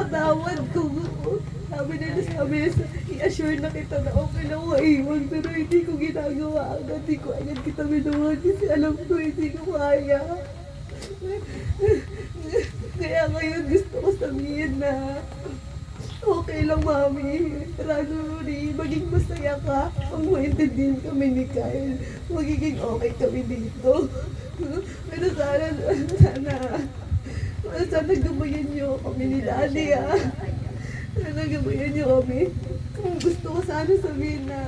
ipatawad ko. Sabi nila, i-assure na kita na okay lang maiwan, pero hindi ko ginagawa agad. Hindi ko agad kita binuwan kasi alam ko hindi ko kaya. Kaya ngayon gusto ko sabihin na okay lang, Mami. Rano rin, maging masaya ka. Pag maintindihan kami ni Kyle, magiging okay kami dito. Pero sana gabayan niyo kami ni Daddy, ah. Sana gabayan niyo kami. Kung gusto ko sana sabihin na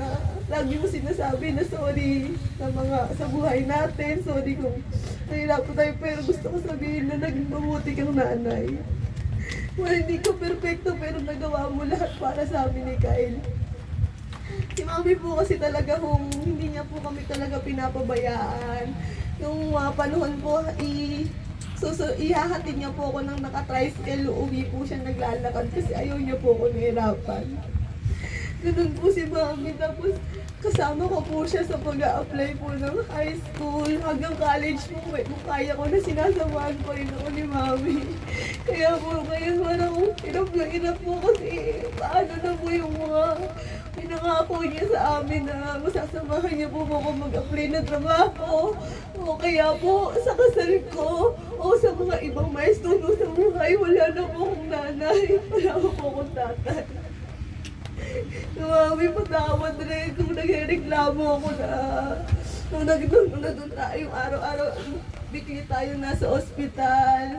lagi mo sinasabi na sorry sa buhay natin. Sorry kung nahirapan tayo, pero gusto ko sabihin na naging mabuti kang nanay. Well, hindi ko perfecto pero nagawa mo lahat para sa amin ni Kyle. Si Mami po kasi talaga hindi niya po kami talaga pinapabayaan. Nung panahon po, ihahatid niya po ako ng naka-tricycle, uuwi po siya naglalakad kasi ayaw niya po ako nahirapan. Ganun po si Mami. Tapos kasama ko po siya sa pag-a-apply po ng high school. Hanggang college po, kung kaya ko na sinasamahan po rin ako ni Mami. Kaya po ngayon parang hirap na hirap po kasi paano na po yung mga pinangako niya sa amin na masasamahan niya po ako mag-apply ng trabaho. O kaya po sa kasal ko o sa mga ibang milestone sa buhay, wala na po akong nanay. Wala po akong tatay. Mami, patawad rin kung nagreklamo ako na nung nandun tayo araw-araw, bigli tayo nasa ospital.